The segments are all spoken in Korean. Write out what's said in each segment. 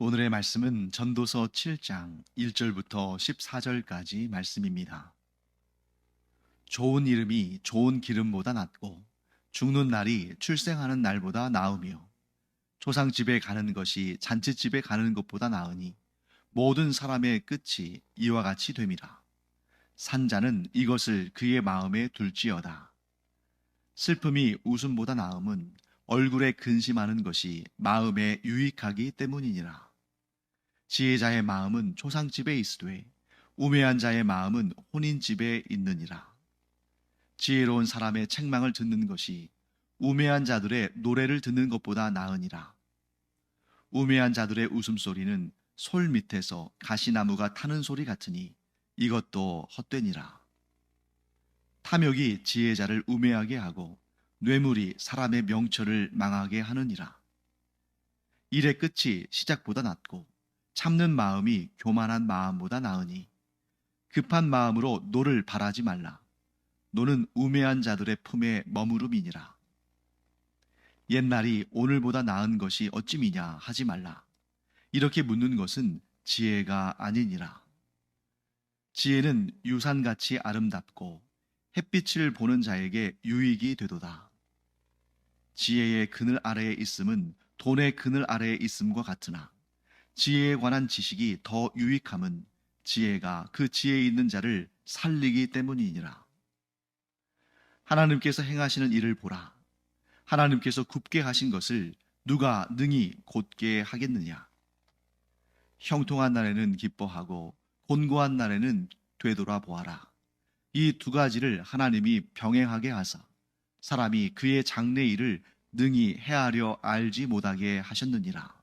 오늘의 말씀은 전도서 7장 1절부터 14절까지 말씀입니다. 좋은 이름이 좋은 기름보다 낫고 죽는 날이 출생하는 날보다 나으며 초상집에 가는 것이 잔치집에 가는 것보다 나으니 모든 사람의 끝이 이와 같이 됨이라. 산자는 이것을 그의 마음에 둘지어다. 슬픔이 웃음보다 나음은 얼굴에 근심하는 것이 마음에 유익하기 때문이니라. 지혜자의 마음은 초상집에 있으되 우매한 자의 마음은 혼인집에 있느니라. 지혜로운 사람의 책망을 듣는 것이 우매한 자들의 노래를 듣는 것보다 나으니라. 우매한 자들의 웃음소리는 솔 밑에서 가시나무가 타는 소리 같으니 이것도 헛되니라. 탐욕이 지혜자를 우매하게 하고 뇌물이 사람의 명철을 망하게 하느니라. 일의 끝이 시작보다 낫고 참는 마음이 교만한 마음보다 나으니 급한 마음으로 노를 바라지 말라. 노는 우매한 자들의 품에 머무름이니라. 옛날이 오늘보다 나은 것이 어찌미냐 하지 말라. 이렇게 묻는 것은 지혜가 아니니라. 지혜는 유산같이 아름답고 햇빛을 보는 자에게 유익이 되도다. 지혜의 그늘 아래에 있음은 돈의 그늘 아래에 있음과 같으나 지혜에 관한 지식이 더 유익함은 지혜가 그 지혜에 있는 자를 살리기 때문이니라. 하나님께서 행하시는 일을 보라. 하나님께서 굽게 하신 것을 누가 능히 곧게 하겠느냐. 형통한 날에는 기뻐하고 곤고한 날에는 되돌아보아라. 이 두 가지를 하나님이 병행하게 하사 사람이 그의 장래 일을 능히 헤아려 알지 못하게 하셨느니라.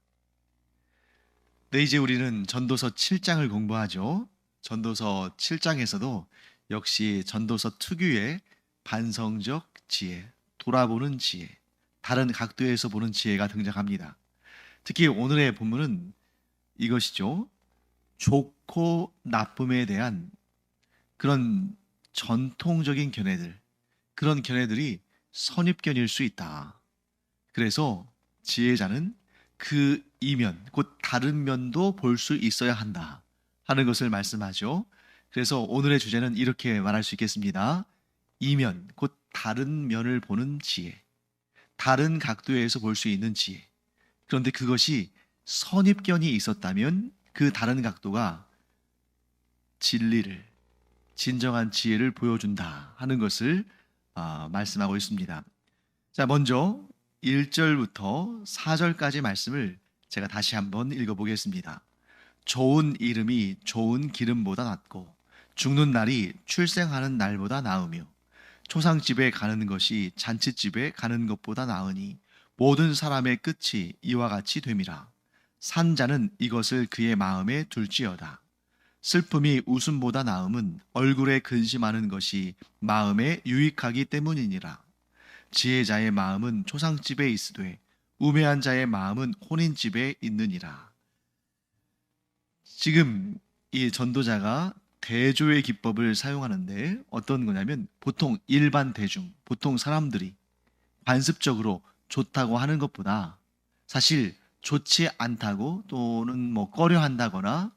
네, 이제 우리는 전도서 7장을 공부하죠. 전도서 7장에서도 역시 전도서 특유의 반성적 지혜, 돌아보는 지혜, 다른 각도에서 보는 지혜가 등장합니다. 특히 오늘의 본문은 이것이죠. 좋고 나쁨에 대한 그런 전통적인 견해들, 그런 견해들이 선입견일 수 있다. 그래서 지혜자는 그 이면, 곧 다른 면도 볼 수 있어야 한다 하는 것을 말씀하죠. 그래서 오늘의 주제는 이렇게 말할 수 있겠습니다. 이면, 곧 다른 면을 보는 지혜, 다른 각도에서 볼 수 있는 지혜. 그런데 그것이 선입견이 있었다면 그 다른 각도가 진리를, 진정한 지혜를 보여준다 하는 것을 말씀하고 있습니다. 자, 먼저 1절부터 4절까지 말씀을 제가 다시 한번 읽어보겠습니다. 좋은 이름이 좋은 기름보다 낫고 죽는 날이 출생하는 날보다 나으며 초상집에 가는 것이 잔치집에 가는 것보다 나으니 모든 사람의 끝이 이와 같이 됨이라. 산자는 이것을 그의 마음에 둘지어다. 슬픔이 웃음보다 나음은 얼굴에 근심하는 것이 마음에 유익하기 때문이니라. 지혜자의 마음은 초상집에 있으되 우매한 자의 마음은 혼인집에 있느니라. 지금 이 전도자가 대조의 기법을 사용하는데 어떤 거냐면 보통 일반 대중, 보통 사람들이 관습적으로 좋다고 하는 것보다 사실 좋지 않다고 또는 뭐 꺼려 한다거나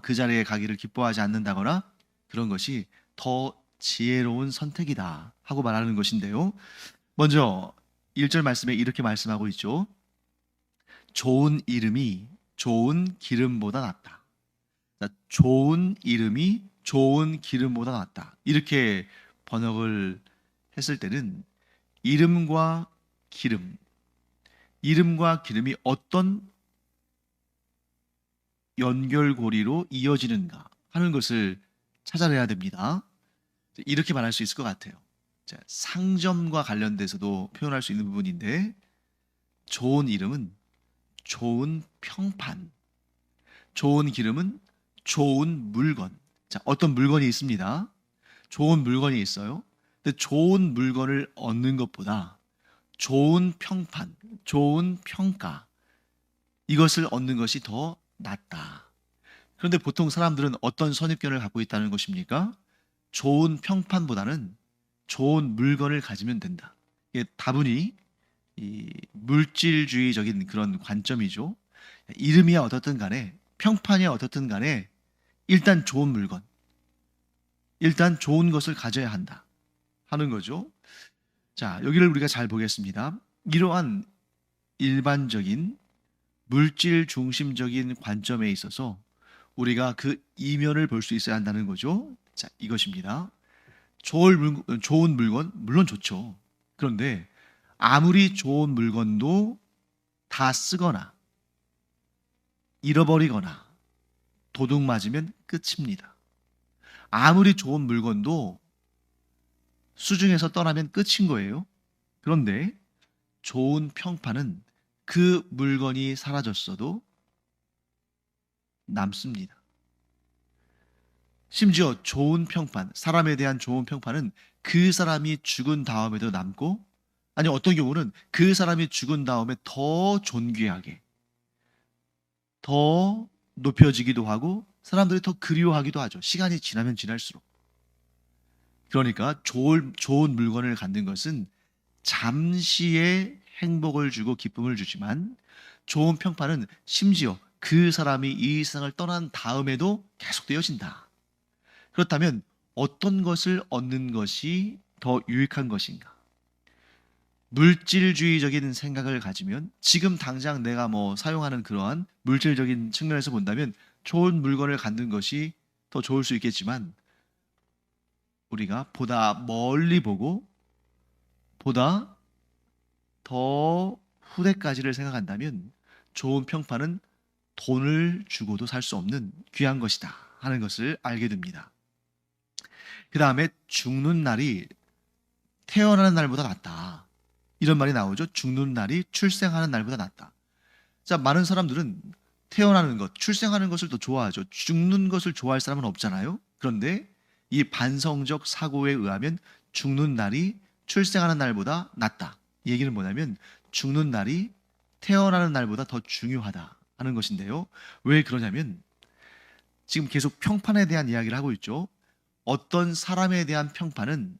그 자리에 가기를 기뻐하지 않는다거나 그런 것이 더 지혜로운 선택이다 하고 말하는 것인데요. 먼저 1절 말씀에 이렇게 말씀하고 있죠. 좋은 이름이 좋은 기름보다 낫다. 자, 좋은 이름이 좋은 기름보다 낫다. 이렇게 번역을 했을 때는 이름과 기름, 이름과 기름이 어떤 연결고리로 이어지는가 하는 것을 찾아내야 됩니다. 이렇게 말할 수 있을 것 같아요. 자, 상점과 관련돼서도 표현할 수 있는 부분인데 좋은 이름은 좋은 평판, 좋은 기름은 좋은 물건. 자, 어떤 물건이 있습니다. 좋은 물건이 있어요. 근데 좋은 물건을 얻는 것보다 좋은 평판, 좋은 평가, 이것을 얻는 것이 더 낫다. 그런데 보통 사람들은 어떤 선입견을 갖고 있다는 것입니까? 좋은 평판보다는 좋은 물건을 가지면 된다. 이게 다분히 이 물질주의적인 그런 관점이죠. 이름이야 어떻든 간에, 평판이야 어떻든 간에 일단 좋은 물건, 일단 좋은 것을 가져야 한다 하는 거죠. 자, 여기를 우리가 잘 보겠습니다. 이러한 일반적인 물질 중심적인 관점에 있어서 우리가 그 이면을 볼 수 있어야 한다는 거죠. 자, 이것입니다. 좋은 물건, 물론 좋죠. 그런데 아무리 좋은 물건도 다 쓰거나 잃어버리거나 도둑 맞으면 끝입니다. 아무리 좋은 물건도 수중에서 떠나면 끝인 거예요. 그런데 좋은 평판은 그 물건이 사라졌어도 남습니다. 심지어 좋은 평판, 사람에 대한 좋은 평판은 그 사람이 죽은 다음에도 남고, 아니 어떤 경우는 그 사람이 죽은 다음에 더 존귀하게, 더 높여지기도 하고 사람들이 더 그리워하기도 하죠. 시간이 지나면 지날수록. 그러니까 좋은 물건을 갖는 것은 잠시의 행복을 주고 기쁨을 주지만, 좋은 평판은 심지어 그 사람이 이 세상을 떠난 다음에도 계속되어진다. 그렇다면 어떤 것을 얻는 것이 더 유익한 것인가? 물질주의적인 생각을 가지면 지금 당장 내가 사용하는 그러한 물질적인 측면에서 본다면 좋은 물건을 갖는 것이 더 좋을 수 있겠지만, 우리가 보다 멀리 보고 보다 더 후대까지를 생각한다면 좋은 평판은 돈을 주고도 살 수 없는 귀한 것이다 하는 것을 알게 됩니다. 그 다음에 죽는 날이 태어나는 날보다 낫다, 이런 말이 나오죠. 죽는 날이 출생하는 날보다 낫다. 자, 많은 사람들은 태어나는 것, 출생하는 것을 더 좋아하죠. 죽는 것을 좋아할 사람은 없잖아요. 그런데 이 반성적 사고에 의하면 죽는 날이 출생하는 날보다 낫다. 이 얘기는 뭐냐면 죽는 날이 태어나는 날보다 더 중요하다 하는 것인데요. 왜 그러냐면 지금 계속 평판에 대한 이야기를 하고 있죠. 어떤 사람에 대한 평판은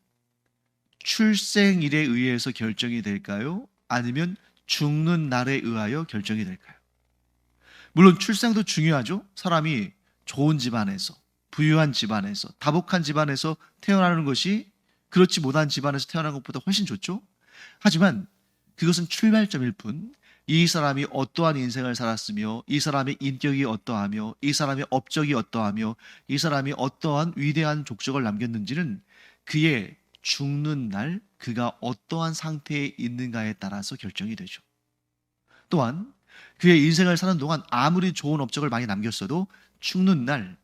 출생일에 의해서 결정이 될까요? 아니면 죽는 날에 의하여 결정이 될까요? 물론 출생도 중요하죠. 사람이 좋은 집안에서, 부유한 집안에서, 다복한 집안에서 태어나는 것이 그렇지 못한 집안에서 태어난 것보다 훨씬 좋죠. 하지만 그것은 출발점일 뿐, 이 사람이 어떠한 인생을 살았으며, 이 사람의 인격이 어떠하며, 이 사람의 업적이 어떠하며, 이 사람이 어떠한 위대한 족적을 남겼는지는 그의 죽는 날 그가 어떠한 상태에 있는가에 따라서 결정이 되죠. 또한 그의 인생을 사는 동안 아무리 좋은 업적을 많이 남겼어도 죽는 날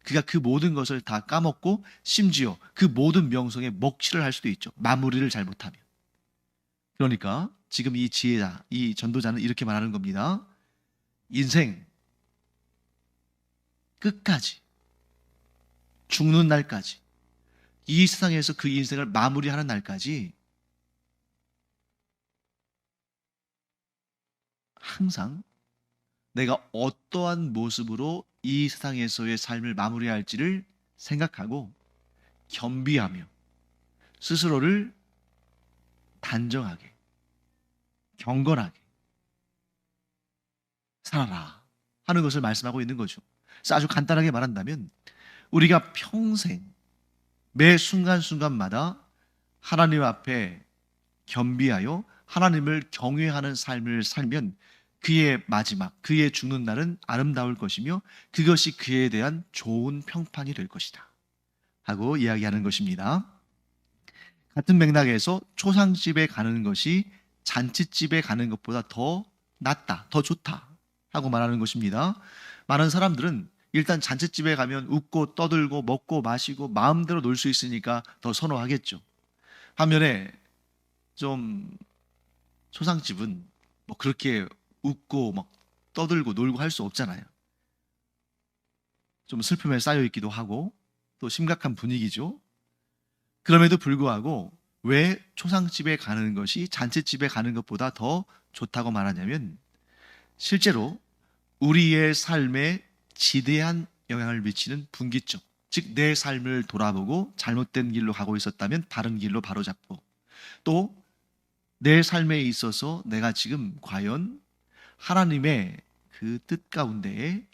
그가 그 모든 것을 다 까먹고 심지어 그 모든 명성에 먹칠을 할 수도 있죠. 마무리를 잘못하면. 그러니까 지금 이 지혜자, 이 전도자는 이렇게 말하는 겁니다. 인생 끝까지, 죽는 날까지, 이 세상에서 그 인생을 마무리하는 날까지 항상 내가 어떠한 모습으로 이 세상에서의 삶을 마무리할지를 생각하고 겸비하며 스스로를 단정하게, 경건하게 살아라 하는 것을 말씀하고 있는 거죠. 그래서 아주 간단하게 말한다면 우리가 평생 매 순간순간마다 하나님 앞에 겸비하여 하나님을 경외하는 삶을 살면 그의 마지막, 그의 죽는 날은 아름다울 것이며 그것이 그에 대한 좋은 평판이 될 것이다 하고 이야기하는 것입니다. 같은 맥락에서 초상집에 가는 것이 잔치집에 가는 것보다 더 낫다, 더 좋다 하고 말하는 것입니다. 많은 사람들은 일단 잔치집에 가면 웃고 떠들고 먹고 마시고 마음대로 놀 수 있으니까 더 선호하겠죠. 반면에 좀 초상집은 그렇게 웃고 막 떠들고 놀고 할 수 없잖아요. 좀 슬픔에 쌓여 있기도 하고 또 심각한 분위기죠. 그럼에도 불구하고 왜 초상집에 가는 것이 잔치집에 가는 것보다 더 좋다고 말하냐면 실제로 우리의 삶에 지대한 영향을 미치는 분기점, 즉 내 삶을 돌아보고 잘못된 길로 가고 있었다면 다른 길로 바로잡고, 또 내 삶에 있어서 내가 지금 과연 하나님의 그 뜻 가운데에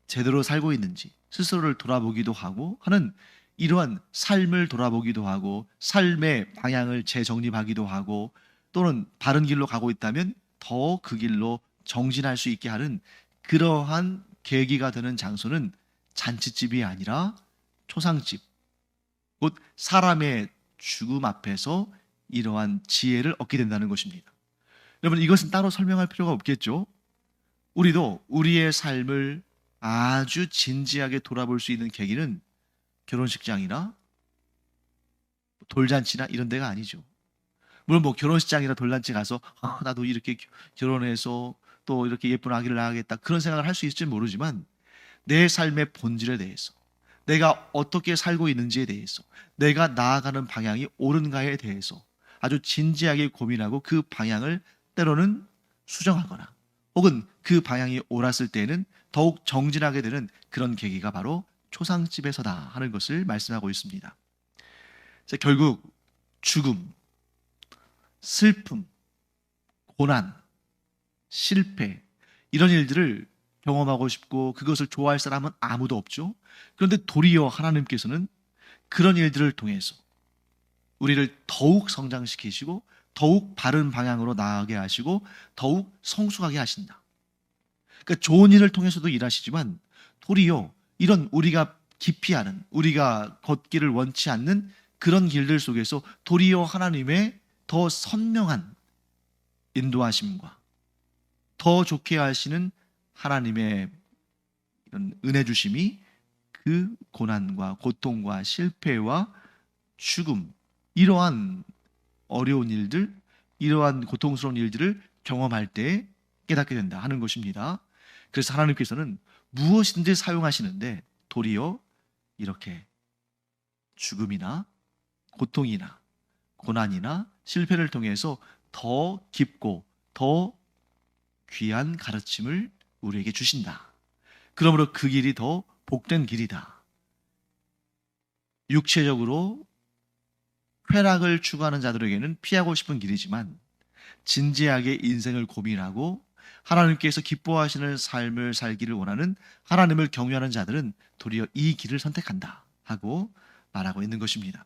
제대로 살고 있는지 스스로를 돌아보기도 하고 하는 이러한 삶을 돌아보기도 하고 삶의 방향을 재정립하기도 하고 또는 바른 길로 가고 있다면 더 그 길로 정진할 수 있게 하는 그러한 계기가 되는 장소는 잔치집이 아니라 초상집, 곧 사람의 죽음 앞에서 이러한 지혜를 얻게 된다는 것입니다. 여러분, 이것은 따로 설명할 필요가 없겠죠? 우리도 우리의 삶을 아주 진지하게 돌아볼 수 있는 계기는 결혼식장이나 돌잔치나 이런 데가 아니죠. 물론 뭐 결혼식장이나 돌잔치 가서 나도 이렇게 결혼해서 또 이렇게 예쁜 아기를 낳아야겠다 그런 생각을 할 수 있을지 모르지만 내 삶의 본질에 대해서 내가 어떻게 살고 있는지에 대해서 내가 나아가는 방향이 옳은가에 대해서 아주 진지하게 고민하고 그 방향을 때로는 수정하거나 혹은 그 방향이 옳았을 때에는 더욱 정진하게 되는 그런 계기가 바로 초상집에서다 하는 것을 말씀하고 있습니다. 결국 죽음, 슬픔, 고난, 실패 이런 일들을 경험하고 싶고 그것을 좋아할 사람은 아무도 없죠. 그런데 도리어 하나님께서는 그런 일들을 통해서 우리를 더욱 성장시키시고 더욱 바른 방향으로 나아가게 하시고 더욱 성숙하게 하신다. 그러니까 좋은 일을 통해서도 일하시지만 도리어 이런 우리가 기피하는 우리가 걷기를 원치 않는 그런 길들 속에서 도리어 하나님의 더 선명한 인도하심과 더 좋게 하시는 하나님의 이런 은혜 주심이 그 고난과 고통과 실패와 죽음 이러한 어려운 일들 이러한 고통스러운 일들을 경험할 때 깨닫게 된다 하는 것입니다. 그래서 하나님께서는 무엇인지 사용하시는데 도리어 이렇게 죽음이나 고통이나 고난이나 실패를 통해서 더 깊고 더 귀한 가르침을 우리에게 주신다. 그러므로 그 길이 더 복된 길이다. 육체적으로 쾌락을 추구하는 자들에게는 피하고 싶은 길이지만 진지하게 인생을 고민하고 하나님께서 기뻐하시는 삶을 살기를 원하는 하나님을 경외하는 자들은 도리어 이 길을 선택한다 하고 말하고 있는 것입니다.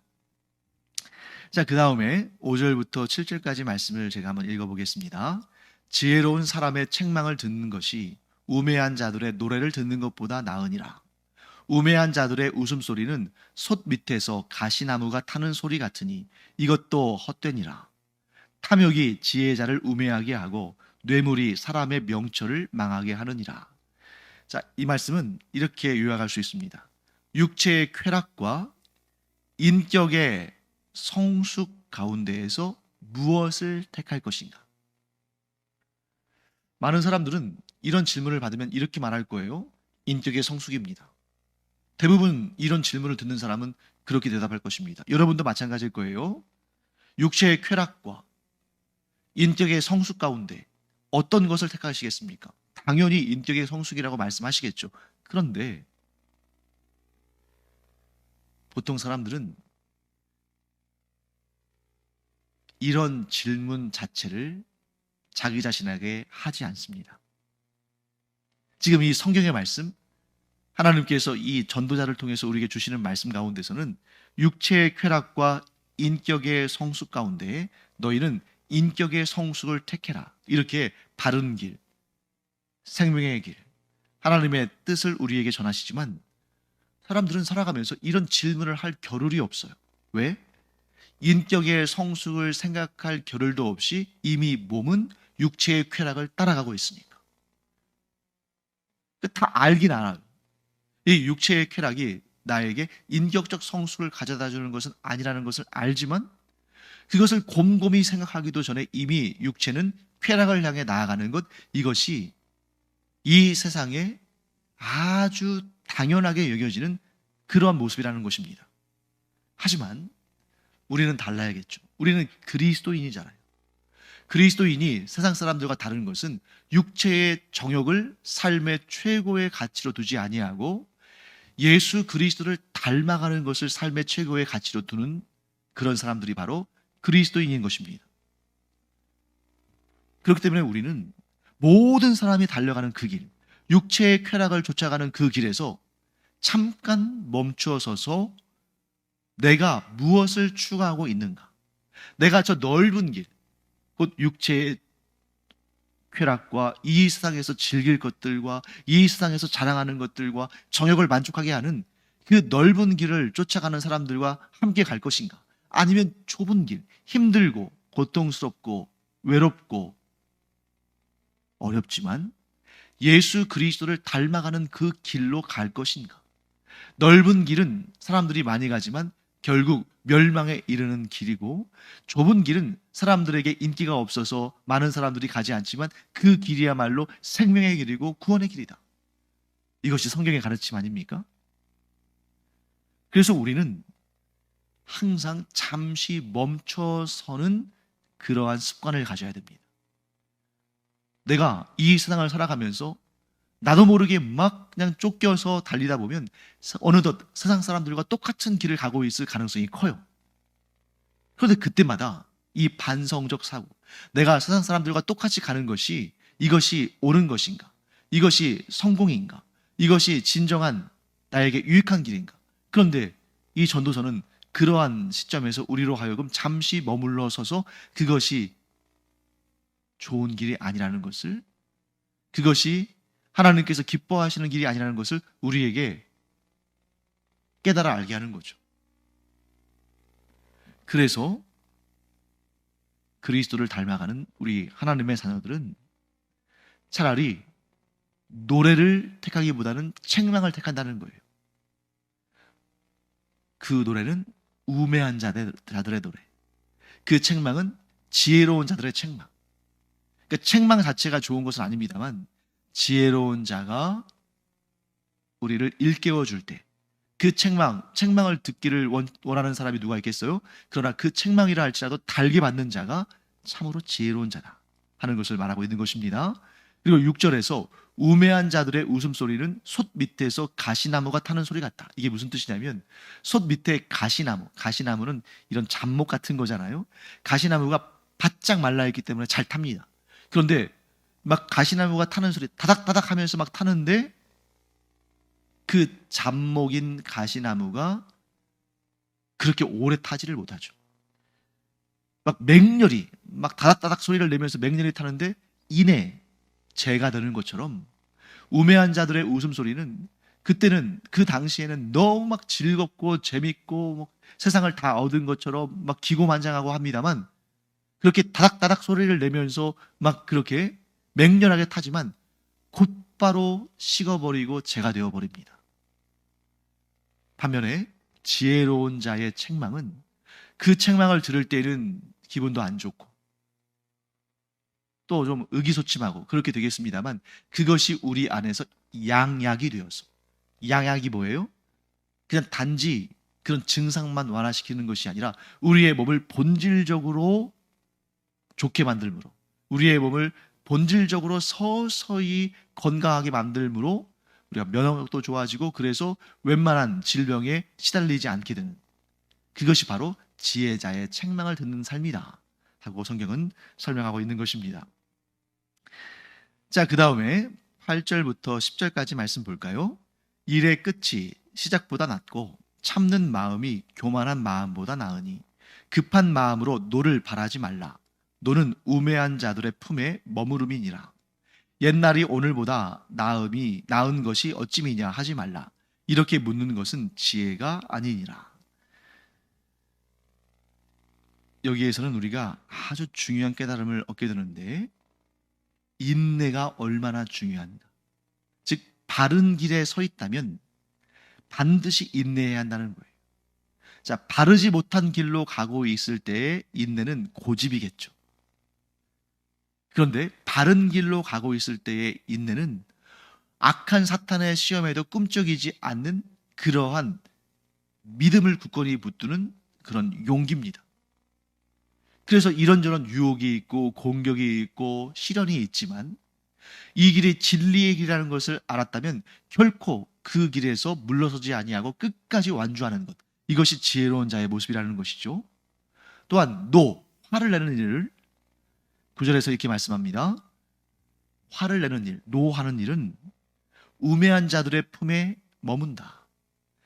자, 그 다음에 5절부터 7절까지 말씀을 제가 한번 읽어보겠습니다. 지혜로운 사람의 책망을 듣는 것이 우매한 자들의 노래를 듣는 것보다 나으니라. 우매한 자들의 웃음소리는 솥 밑에서 가시나무가 타는 소리 같으니 이것도 헛되니라. 탐욕이 지혜자를 우매하게 하고 뇌물이 사람의 명철을 망하게 하느니라. 자, 이 말씀은 이렇게 요약할 수 있습니다. 육체의 쾌락과 인격의 성숙 가운데에서 무엇을 택할 것인가? 많은 사람들은 이런 질문을 받으면 이렇게 말할 거예요. 인격의 성숙입니다. 대부분 이런 질문을 듣는 사람은 그렇게 대답할 것입니다. 여러분도 마찬가지일 거예요. 육체의 쾌락과 인격의 성숙 가운데 어떤 것을 택하시겠습니까? 당연히 인격의 성숙이라고 말씀하시겠죠. 그런데 보통 사람들은 이런 질문 자체를 자기 자신에게 하지 않습니다. 지금 이 성경의 말씀, 하나님께서 이 전도자를 통해서 우리에게 주시는 말씀 가운데서는 육체의 쾌락과 인격의 성숙 가운데 너희는 인격의 성숙을 택해라. 이렇게 바른 길, 생명의 길, 하나님의 뜻을 우리에게 전하시지만 사람들은 살아가면서 이런 질문을 할 겨를이 없어요. 왜? 인격의 성숙을 생각할 겨를도 없이 이미 몸은 육체의 쾌락을 따라가고 있으니까. 다 알긴 알아요. 이 육체의 쾌락이 나에게 인격적 성숙을 가져다 주는 것은 아니라는 것을 알지만 그것을 곰곰이 생각하기도 전에 이미 육체는 쾌락을 향해 나아가는 것, 이것이 이 세상에 아주 당연하게 여겨지는 그러한 모습이라는 것입니다. 하지만 우리는 달라야겠죠. 우리는 그리스도인이잖아요. 그리스도인이 세상 사람들과 다른 것은 육체의 정욕을 삶의 최고의 가치로 두지 아니하고 예수 그리스도를 닮아가는 것을 삶의 최고의 가치로 두는 그런 사람들이 바로 그리스도인인 것입니다. 그렇기 때문에 우리는 모든 사람이 달려가는 그 길, 육체의 쾌락을 쫓아가는 그 길에서 잠깐 멈추어 서서 내가 무엇을 추구하고 있는가? 내가 저 넓은 길, 곧 육체의 쾌락과 이 세상에서 즐길 것들과 이 세상에서 자랑하는 것들과 정욕을 만족하게 하는 그 넓은 길을 쫓아가는 사람들과 함께 갈 것인가? 아니면 좁은 길, 힘들고 고통스럽고 외롭고 어렵지만 예수 그리스도를 닮아가는 그 길로 갈 것인가? 넓은 길은 사람들이 많이 가지만 결국 멸망에 이르는 길이고, 좁은 길은 사람들에게 인기가 없어서 많은 사람들이 가지 않지만 그 길이야말로 생명의 길이고 구원의 길이다. 이것이 성경의 가르침 아닙니까? 그래서 우리는 항상 잠시 멈춰서는 그러한 습관을 가져야 됩니다. 내가 이 세상을 살아가면서 나도 모르게 막 그냥 쫓겨서 달리다 보면 어느덧 세상 사람들과 똑같은 길을 가고 있을 가능성이 커요. 그런데 그때마다 이 반성적 사고, 내가 세상 사람들과 똑같이 가는 것이 이것이 옳은 것인가? 이것이 성공인가? 이것이 진정한 나에게 유익한 길인가? 그런데 이 전도서는 그러한 시점에서 우리로 하여금 잠시 머물러 서서 그것이 좋은 길이 아니라는 것을, 그것이 하나님께서 기뻐하시는 길이 아니라는 것을 우리에게 깨달아 알게 하는 거죠. 그래서 그리스도를 닮아가는 우리 하나님의 자녀들은 차라리 노래를 택하기보다는 책망을 택한다는 거예요. 그 노래는 우매한 자들의 노래. 그 책망은 지혜로운 자들의 책망. 그러니까 책망 자체가 좋은 것은 아닙니다만 지혜로운 자가 우리를 일깨워 줄 때 그 책망을 듣기를 원하는 사람이 누가 있겠어요? 그러나 그 책망이라 할지라도 달게 받는 자가 참으로 지혜로운 자다 하는 것을 말하고 있는 것입니다. 그리고 6절에서 우매한 자들의 웃음소리는 솥 밑에서 가시나무가 타는 소리 같다. 이게 무슨 뜻이냐면 솥 밑에 가시나무는 이런 잡목 같은 거잖아요. 가시나무가 바짝 말라있기 때문에 잘 탑니다. 그런데 막 가시나무가 타는 소리 다닥다닥 하면서 막 타는데 그 잡목인 가시나무가 그렇게 오래 타지를 못하죠. 막 맹렬히 막 다닥다닥 소리를 내면서 맹렬히 타는데 이내 재가 되는 것처럼 우매한 자들의 웃음소리는 그때는 그 당시에는 너무 막 즐겁고 재밌고 뭐 세상을 다 얻은 것처럼 막 기고만장하고 합니다만 그렇게 다닥다닥 소리를 내면서 막 그렇게 맹렬하게 타지만 곧바로 식어버리고 재가 되어버립니다. 반면에 지혜로운 자의 책망은 그 책망을 들을 때는 기분도 안 좋고 또 좀 의기소침하고 그렇게 되겠습니다만 그것이 우리 안에서 양약이 되어서, 양약이 뭐예요? 그냥 단지 그런 증상만 완화시키는 것이 아니라 우리의 몸을 본질적으로 좋게 만들므로, 우리의 몸을 본질적으로 서서히 건강하게 만들므로 우리가 면역력도 좋아지고 그래서 웬만한 질병에 시달리지 않게 되는, 그것이 바로 지혜자의 책망을 듣는 삶이다 하고 성경은 설명하고 있는 것입니다. 자, 그 다음에 8절부터 10절까지 말씀 볼까요? 일의 끝이 시작보다 낫고 참는 마음이 교만한 마음보다 나으니 급한 마음으로 노를 바라지 말라. 노는 우매한 자들의 품에 머무름이니라. 옛날이 오늘보다 나은 것이 어찌미냐 하지 말라. 이렇게 묻는 것은 지혜가 아니니라. 여기에서는 우리가 아주 중요한 깨달음을 얻게 되는데 인내가 얼마나 중요한가. 즉 바른 길에 서 있다면 반드시 인내해야 한다는 거예요. 자, 바르지 못한 길로 가고 있을 때의 인내는 고집이겠죠. 그런데 바른 길로 가고 있을 때의 인내는 악한 사탄의 시험에도 꿈쩍이지 않는 그러한 믿음을 굳건히 붙드는 그런 용기입니다. 그래서 이런저런 유혹이 있고 공격이 있고 시련이 있지만 이 길이 진리의 길이라는 것을 알았다면 결코 그 길에서 물러서지 아니하고 끝까지 완주하는 것, 이것이 지혜로운 자의 모습이라는 것이죠. 또한 화를 내는 일을 9절에서 이렇게 말씀합니다. 화를 내는 일, 노하는 일은 우매한 자들의 품에 머문다.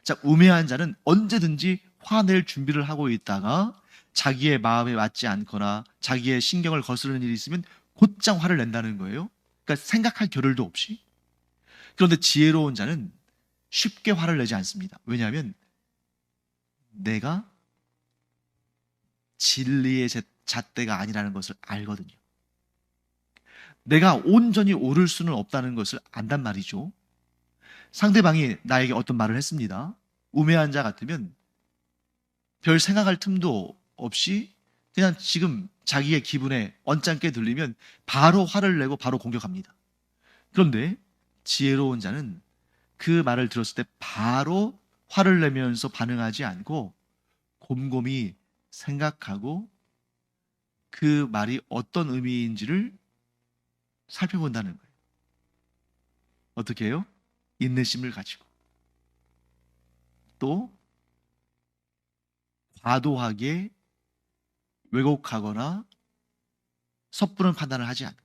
자, 우매한 자는 언제든지 화낼 준비를 하고 있다가 자기의 마음에 맞지 않거나 자기의 신경을 거스르는 일이 있으면 곧장 화를 낸다는 거예요. 그러니까 생각할 겨를도 없이. 그런데 지혜로운 자는 쉽게 화를 내지 않습니다. 왜냐하면 내가 진리의 잣대가 아니라는 것을 알거든요. 내가 온전히 옳을 수는 없다는 것을 안단 말이죠. 상대방이 나에게 어떤 말을 했습니다. 우매한 자 같으면 별 생각할 틈도 없이 그냥 지금 자기의 기분에 언짢게 들리면 바로 화를 내고 바로 공격합니다. 그런데 지혜로운 자는 그 말을 들었을 때 바로 화를 내면서 반응하지 않고 곰곰이 생각하고 그 말이 어떤 의미인지를 살펴본다는 거예요. 어떻게 해요? 인내심을 가지고. 또 과도하게 왜곡하거나 섣부른 판단을 하지 않고.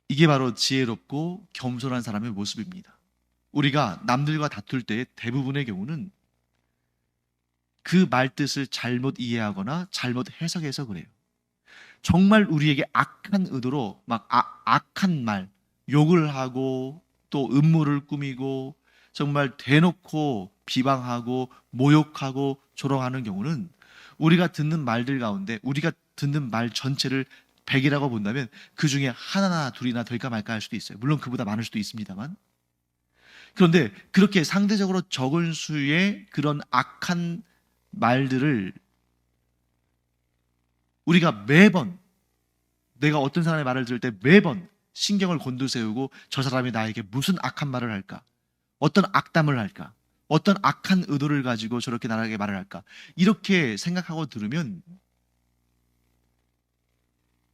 이게 바로 지혜롭고 겸손한 사람의 모습입니다. 우리가 남들과 다툴 때 대부분의 경우는 그 말뜻을 잘못 이해하거나 잘못 해석해서 그래요. 정말 우리에게 악한 의도로 막 악한 말, 욕을 하고 또 음모를 꾸미고 정말 대놓고 비방하고 모욕하고 조롱하는 경우는 우리가 듣는 말들 가운데 우리가 듣는 말 전체를 100이라고 본다면 그 중에 하나나 둘이나 될까 말까 할 수도 있어요. 물론 그보다 많을 수도 있습니다만. 그런데 그렇게 상대적으로 적은 수의 그런 악한 말들을 우리가 매번 내가 어떤 사람의 말을 들을 때 매번 신경을 곤두세우고 저 사람이 나에게 무슨 악한 말을 할까? 어떤 악담을 할까? 어떤 악한 의도를 가지고 저렇게 나에게 말을 할까? 이렇게 생각하고 들으면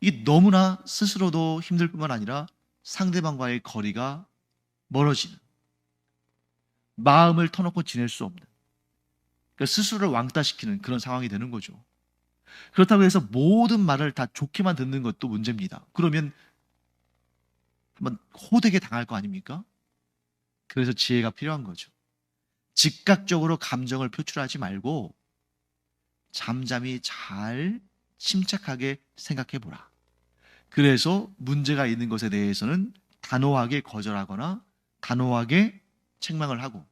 이게 너무나 스스로도 힘들 뿐만 아니라 상대방과의 거리가 멀어지는, 마음을 터놓고 지낼 수 없는, 그러니까 스스로를 왕따시키는 그런 상황이 되는 거죠. 그렇다고 해서 모든 말을 다 좋게만 듣는 것도 문제입니다. 그러면 한번 호되게 당할 거 아닙니까? 그래서 지혜가 필요한 거죠. 즉각적으로 감정을 표출하지 말고 잠잠히 잘 침착하게 생각해 보라. 그래서 문제가 있는 것에 대해서는 단호하게 거절하거나 단호하게 책망을 하고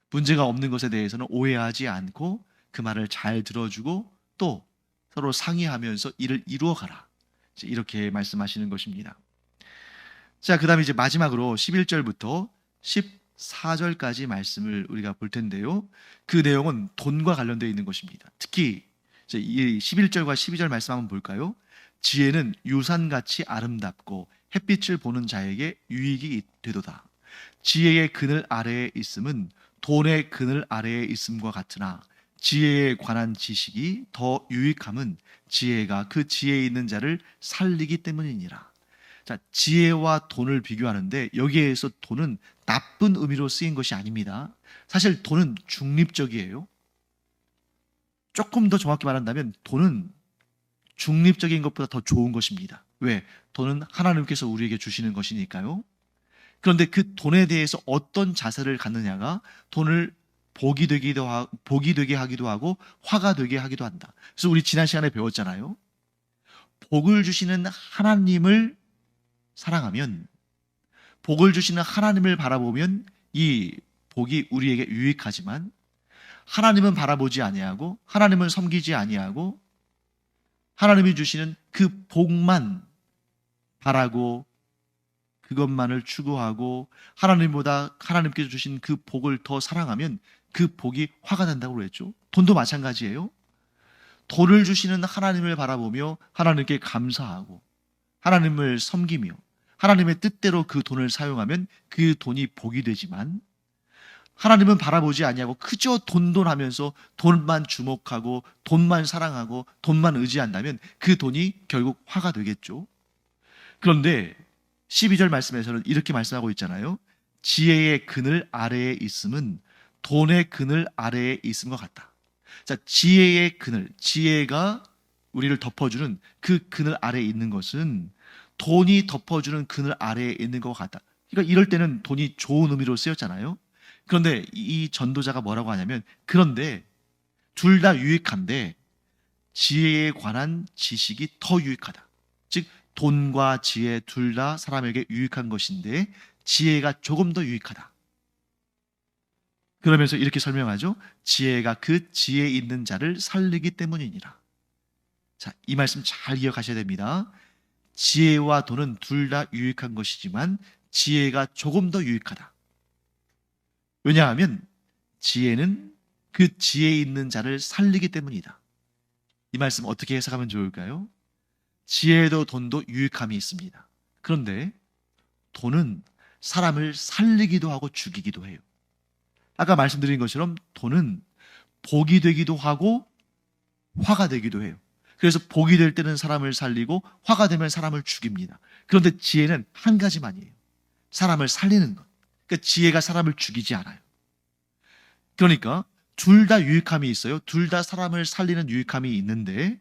문제가 없는 것에 대해서는 오해하지 않고 그 말을 잘 들어주고 또 서로 상의하면서 일을 이루어가라. 이렇게 말씀하시는 것입니다. 자, 그 다음에 이제 마지막으로 11절부터 14절까지 말씀을 우리가 볼 텐데요. 그 내용은 돈과 관련되어 있는 것입니다. 특히 이제 이 11절과 12절 말씀 한번 볼까요? 지혜는 유산같이 아름답고 햇빛을 보는 자에게 유익이 되도다. 지혜의 그늘 아래에 있음은 돈의 그늘 아래에 있음과 같으나 지혜에 관한 지식이 더 유익함은 지혜가 그 지혜에 있는 자를 살리기 때문이니라. 자, 지혜와 돈을 비교하는데 여기에서 돈은 나쁜 의미로 쓰인 것이 아닙니다. 사실 돈은 중립적이에요. 조금 더 정확히 말한다면 돈은 중립적인 것보다 더 좋은 것입니다. 왜? 돈은 하나님께서 우리에게 주시는 것이니까요. 그런데 그 돈에 대해서 어떤 자세를 갖느냐가 돈을 복이 되게 하기도 하고 화가 되게 하기도 한다. 그래서 우리 지난 시간에 배웠잖아요. 복을 주시는 하나님을 사랑하면, 복을 주시는 하나님을 바라보면 이 복이 우리에게 유익하지만 하나님은 바라보지 아니하고 하나님은 섬기지 아니하고 하나님이 주시는 그 복만 바라고 그것만을 추구하고 하나님보다 하나님께서 주신 그 복을 더 사랑하면 그 복이 화가 난다고 그랬죠. 돈도 마찬가지예요. 돈을 주시는 하나님을 바라보며 하나님께 감사하고 하나님을 섬기며 하나님의 뜻대로 그 돈을 사용하면 그 돈이 복이 되지만 하나님은 바라보지 아니하고 그저 돈하면서 돈만 주목하고 돈만 사랑하고 돈만 의지한다면 그 돈이 결국 화가 되겠죠. 그런데 12절 말씀에서는 이렇게 말씀하고 있잖아요. 지혜의 그늘 아래에 있음은 돈의 그늘 아래에 있음과 같다. 자, 지혜의 그늘, 지혜가 우리를 덮어주는 그 그늘 아래에 있는 것은 돈이 덮어주는 그늘 아래에 있는 것 같다. 그러니까 이럴 때는 돈이 좋은 의미로 쓰였잖아요. 그런데 이 전도자가 뭐라고 하냐면, 그런데 둘 다 유익한데 지혜에 관한 지식이 더 유익하다. 즉 돈과 지혜 둘 다 사람에게 유익한 것인데 지혜가 조금 더 유익하다. 그러면서 이렇게 설명하죠. 지혜가 그 지혜 있는 자를 살리기 때문이니라. 자, 이 말씀 잘 기억하셔야 됩니다. 지혜와 돈은 둘 다 유익한 것이지만 지혜가 조금 더 유익하다. 왜냐하면 지혜는 그 지혜 있는 자를 살리기 때문이다. 이 말씀 어떻게 해석하면 좋을까요? 지혜도 돈도 유익함이 있습니다. 그런데 돈은 사람을 살리기도 하고 죽이기도 해요. 아까 말씀드린 것처럼 돈은 복이 되기도 하고 화가 되기도 해요. 그래서 복이 될 때는 사람을 살리고 화가 되면 사람을 죽입니다. 그런데 지혜는 한 가지만이에요. 사람을 살리는 것. 그러니까 지혜가 사람을 죽이지 않아요. 그러니까 둘 다 유익함이 있어요. 둘 다 사람을 살리는 유익함이 있는데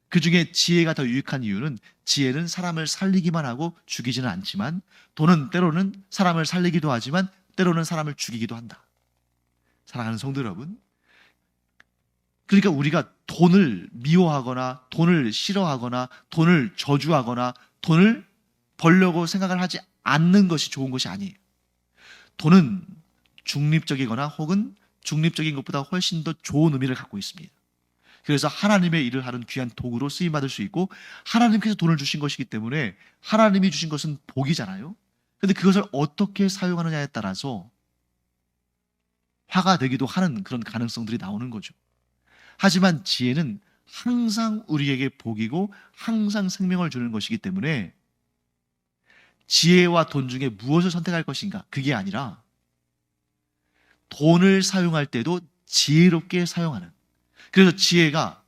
그 중에 지혜가 더 유익한 이유는 지혜는 사람을 살리기만 하고 죽이지는 않지만 돈은 때로는 사람을 살리기도 하지만 때로는 사람을 죽이기도 한다. 사랑하는 성도 여러분, 그러니까 우리가 돈을 미워하거나 돈을 싫어하거나 돈을 저주하거나 돈을 벌려고 생각을 하지 않는 것이 좋은 것이 아니에요. 돈은 중립적이거나 혹은 중립적인 것보다 훨씬 더 좋은 의미를 갖고 있습니다. 그래서 하나님의 일을 하는 귀한 도구로 쓰임받을 수 있고 하나님께서 돈을 주신 것이기 때문에 하나님이 주신 것은 복이잖아요. 그런데 그것을 어떻게 사용하느냐에 따라서 화가 되기도 하는 그런 가능성들이 나오는 거죠. 하지만 지혜는 항상 우리에게 복이고 항상 생명을 주는 것이기 때문에 지혜와 돈 중에 무엇을 선택할 것인가? 그게 아니라 돈을 사용할 때도 지혜롭게 사용하는, 그래서 지혜가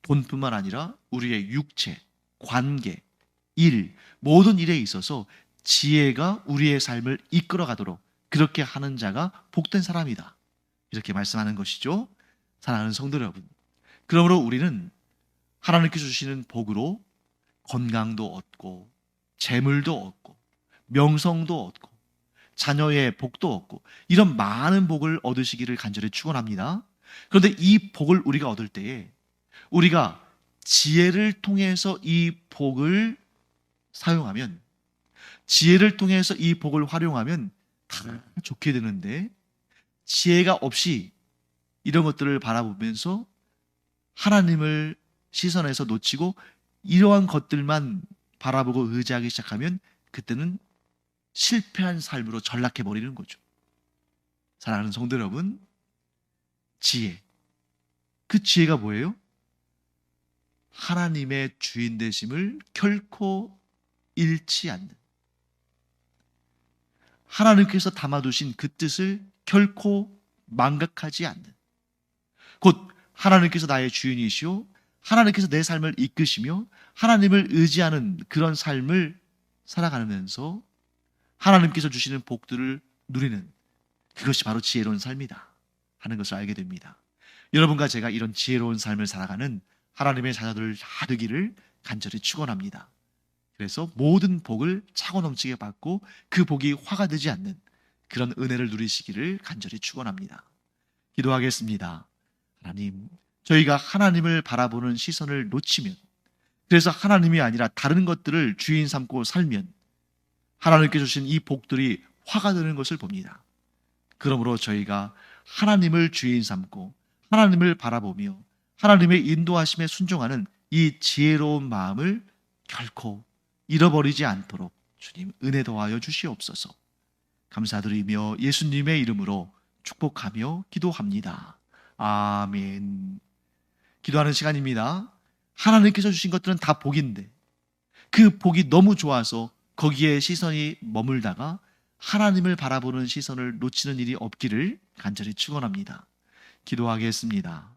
돈뿐만 아니라 우리의 육체, 관계, 일, 모든 일에 있어서 지혜가 우리의 삶을 이끌어가도록 그렇게 하는 자가 복된 사람이다. 이렇게 말씀하는 것이죠. 사랑하는 성도 여러분, 그러므로 우리는 하나님께서 주시는 복으로 건강도 얻고 재물도 얻고 명성도 얻고 자녀의 복도 얻고 이런 많은 복을 얻으시기를 간절히 축원합니다. 그런데 이 복을 우리가 얻을 때에 우리가 지혜를 통해서 이 복을 사용하면, 지혜를 통해서 이 복을 활용하면 다 좋게 되는데 지혜가 없이 이런 것들을 바라보면서 하나님을 시선에서 놓치고 이러한 것들만 바라보고 의지하기 시작하면 그때는 실패한 삶으로 전락해버리는 거죠. 사랑하는 성도 여러분, 지혜, 그 지혜가 뭐예요? 하나님의 주인 되심을 결코 잃지 않는, 하나님께서 담아두신 그 뜻을 결코 망각하지 않는, 곧 하나님께서 나의 주인이시오, 하나님께서 내 삶을 이끄시며 하나님을 의지하는 그런 삶을 살아가면서 하나님께서 주시는 복들을 누리는, 그것이 바로 지혜로운 삶이다 하는 것을 알게 됩니다. 여러분과 제가 이런 지혜로운 삶을 살아가는 하나님의 자녀들 다 되기를 간절히 축원합니다. 그래서 모든 복을 차고 넘치게 받고 그 복이 화가 되지 않는 그런 은혜를 누리시기를 간절히 축원합니다. 기도하겠습니다. 하나님, 저희가 하나님을 바라보는 시선을 놓치면, 그래서 하나님이 아니라 다른 것들을 주인 삼고 살면 하나님께 주신 이 복들이 화가 되는 것을 봅니다. 그러므로 저희가 하나님을 주인 삼고 하나님을 바라보며 하나님의 인도하심에 순종하는 이 지혜로운 마음을 결코 잃어버리지 않도록 주님 은혜 더하여 주시옵소서. 감사드리며 예수님의 이름으로 축복하며 기도합니다. 아멘. 기도하는 시간입니다. 하나님께서 주신 것들은 다 복인데 그 복이 너무 좋아서 거기에 시선이 머물다가 하나님을 바라보는 시선을 놓치는 일이 없기를 간절히 축원합니다. 기도하겠습니다.